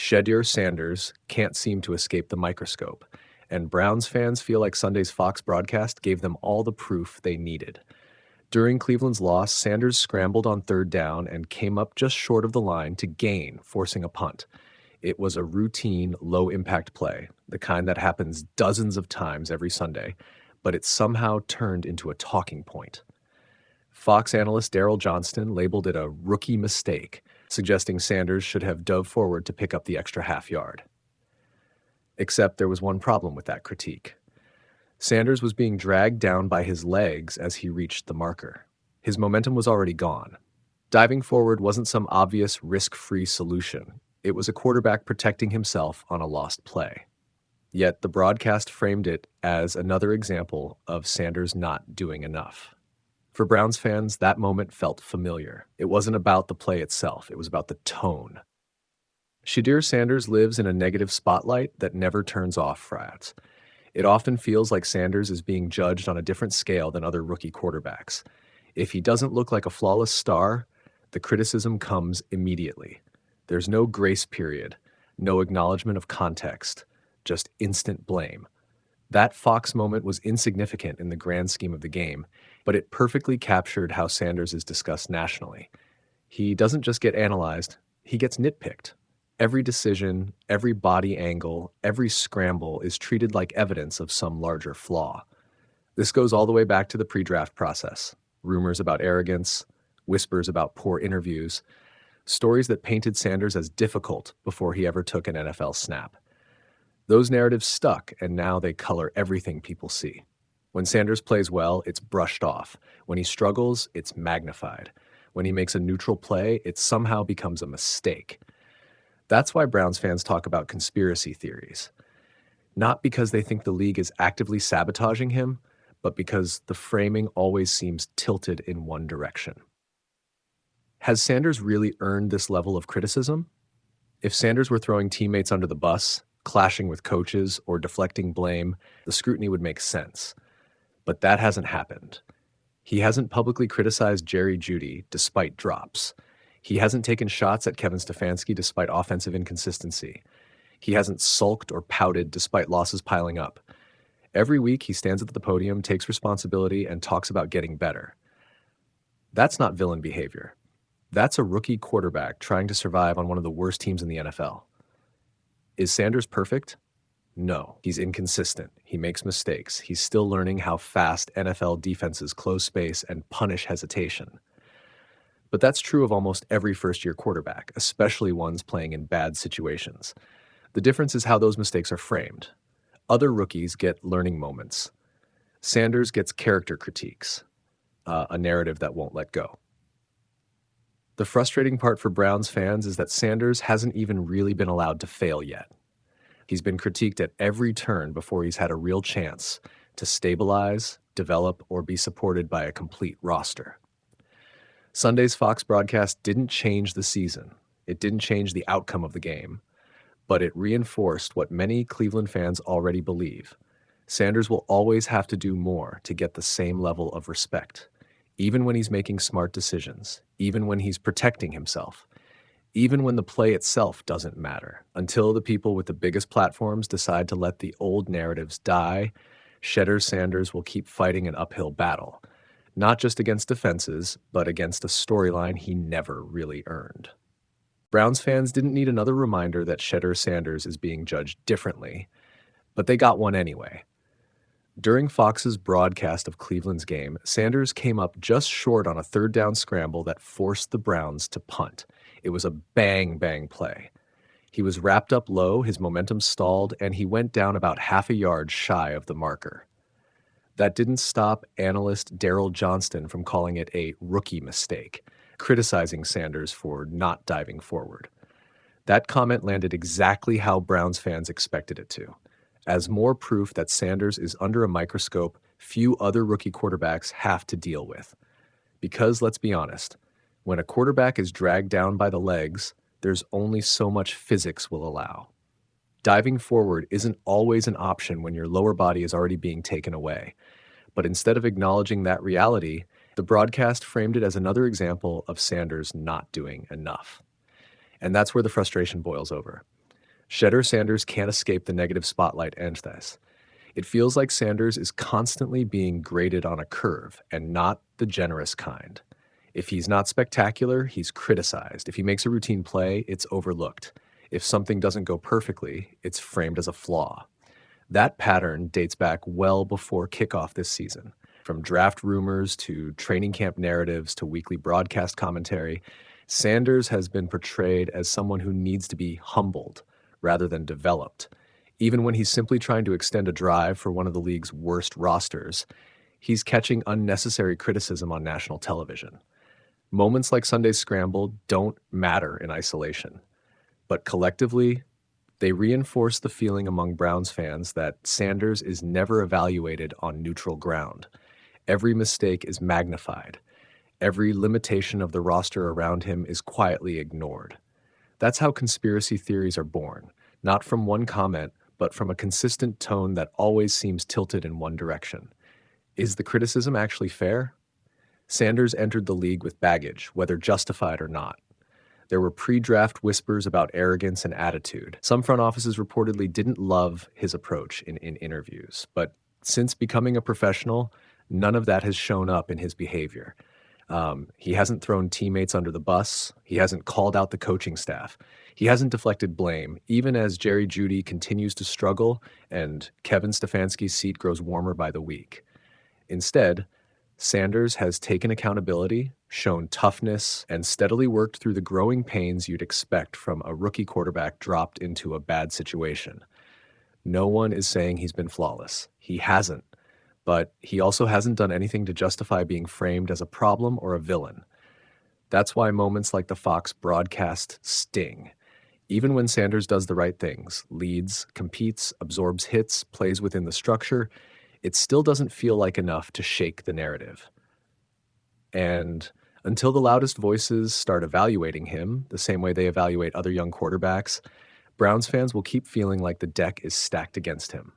Shedeur Sanders can't seem to escape the microscope, and Browns fans feel like Sunday's Fox broadcast gave them all the proof they needed. During Cleveland's loss, Sanders scrambled on third down and came up just short of the line to gain, forcing a punt. It was a routine, low-impact play, the kind that happens dozens of times every Sunday, but it somehow turned into a talking point. Fox analyst Daryl Johnston labeled it a rookie mistake, suggesting Sanders should have dove forward to pick up the extra half yard. Except there was one problem with that critique. Sanders was being dragged down by his legs as he reached the marker. His momentum was already gone. Diving forward wasn't some obvious risk-free solution. It was a quarterback protecting himself on a lost play. Yet the broadcast framed it as another example of Sanders not doing enough. For Browns fans, that moment felt familiar. It wasn't about the play itself, it was about the tone. Shedeur Sanders lives in a negative spotlight that never turns off, Frats. It often feels like Sanders is being judged on a different scale than other rookie quarterbacks. If he doesn't look like a flawless star, the criticism comes immediately. There's no grace period, no acknowledgement of context, just instant blame. That Fox moment was insignificant in the grand scheme of the game, but it perfectly captured how Sanders is discussed nationally. He doesn't just get analyzed, he gets nitpicked. Every decision, every body angle, every scramble is treated like evidence of some larger flaw. This goes all the way back to the pre-draft process. Rumors about arrogance, whispers about poor interviews, stories that painted Sanders as difficult before he ever took an NFL snap. Those narratives stuck, and now they color everything people see. When Sanders plays well, it's brushed off. When he struggles, it's magnified. When he makes a neutral play, it somehow becomes a mistake. That's why Browns fans talk about conspiracy theories. Not because they think the league is actively sabotaging him, but because the framing always seems tilted in one direction. Has Sanders really earned this level of criticism? If Sanders were throwing teammates under the bus, clashing with coaches, or deflecting blame, the scrutiny would make sense. But that hasn't happened. He hasn't publicly criticized Jerry Jeudy despite drops. He hasn't taken shots at Kevin Stefanski despite offensive inconsistency. He hasn't sulked or pouted despite losses piling up. Every week he stands at the podium, takes responsibility, and talks about getting better. That's not villain behavior. That's a rookie quarterback trying to survive on one of the worst teams in the NFL. Is Sanders perfect? No, he's inconsistent. He makes mistakes. He's still learning how fast NFL defenses close space and punish hesitation. But that's true of almost every first-year quarterback, especially ones playing in bad situations. The difference is how those mistakes are framed. Other rookies get learning moments. Sanders gets character critiques, a narrative that won't let go. The frustrating part for Browns fans is that Sanders hasn't even really been allowed to fail yet. He's been critiqued at every turn before he's had a real chance to stabilize, develop, or be supported by a complete roster. Sunday's Fox broadcast didn't change the season. It didn't change the outcome of the game, but it reinforced what many Cleveland fans already believe. Sanders will always have to do more to get the same level of respect, even when he's making smart decisions, even when he's protecting himself, even when the play itself doesn't matter. Until the people with the biggest platforms decide to let the old narratives die, Shedeur Sanders will keep fighting an uphill battle. Not just against defenses, but against a storyline he never really earned. Browns fans didn't need another reminder that Shedeur Sanders is being judged differently, but they got one anyway. During Fox's broadcast of Cleveland's game, Sanders came up just short on a third down scramble that forced the Browns to punt. It was a bang play. He was wrapped up low, his momentum stalled, and he went down about half a yard shy of the marker. That didn't stop analyst Daryl Johnston from calling it a rookie mistake, criticizing Sanders for not diving forward. That comment landed exactly how Browns fans expected it to, as more proof that Sanders is under a microscope few other rookie quarterbacks have to deal with. Because, let's be honest, when a quarterback is dragged down by the legs, there's only so much physics will allow. Diving forward isn't always an option when your lower body is already being taken away. But instead of acknowledging that reality, the broadcast framed it as another example of Sanders not doing enough. And that's where the frustration boils over. Shedeur Sanders can't escape the negative spotlight and this. It feels like Sanders is constantly being graded on a curve, and not the generous kind. If he's not spectacular, he's criticized. If he makes a routine play, it's overlooked. If something doesn't go perfectly, it's framed as a flaw. That pattern dates back well before kickoff this season. From draft rumors to training camp narratives to weekly broadcast commentary, Sanders has been portrayed as someone who needs to be humbled rather than developed. Even when he's simply trying to extend a drive for one of the league's worst rosters, he's catching unnecessary criticism on national television. Moments like Sunday's Scramble don't matter in isolation, but collectively, they reinforce the feeling among Browns fans that Sanders is never evaluated on neutral ground. Every mistake is magnified. Every limitation of the roster around him is quietly ignored. That's how conspiracy theories are born, not from one comment, but from a consistent tone that always seems tilted in one direction. Is the criticism actually fair? Sanders entered the league with baggage, whether justified or not. There were pre-draft whispers about arrogance and attitude. Some front offices reportedly didn't love his approach in interviews, but since becoming a professional, none of that has shown up in his behavior. He hasn't thrown teammates under the bus. He hasn't called out the coaching staff. He hasn't deflected blame, even as Jerry Jeudy continues to struggle and Kevin Stefanski's seat grows warmer by the week. Instead, Sanders has taken accountability, shown toughness, and steadily worked through the growing pains you'd expect from a rookie quarterback dropped into a bad situation. No one is saying he's been flawless. He hasn't. But he also hasn't done anything to justify being framed as a problem or a villain. That's why moments like the Fox broadcast sting. Even when Sanders does the right things, leads, competes, absorbs hits, plays within the structure, it still doesn't feel like enough to shake the narrative. And until the loudest voices start evaluating him, the same way they evaluate other young quarterbacks, Browns fans will keep feeling like the deck is stacked against him.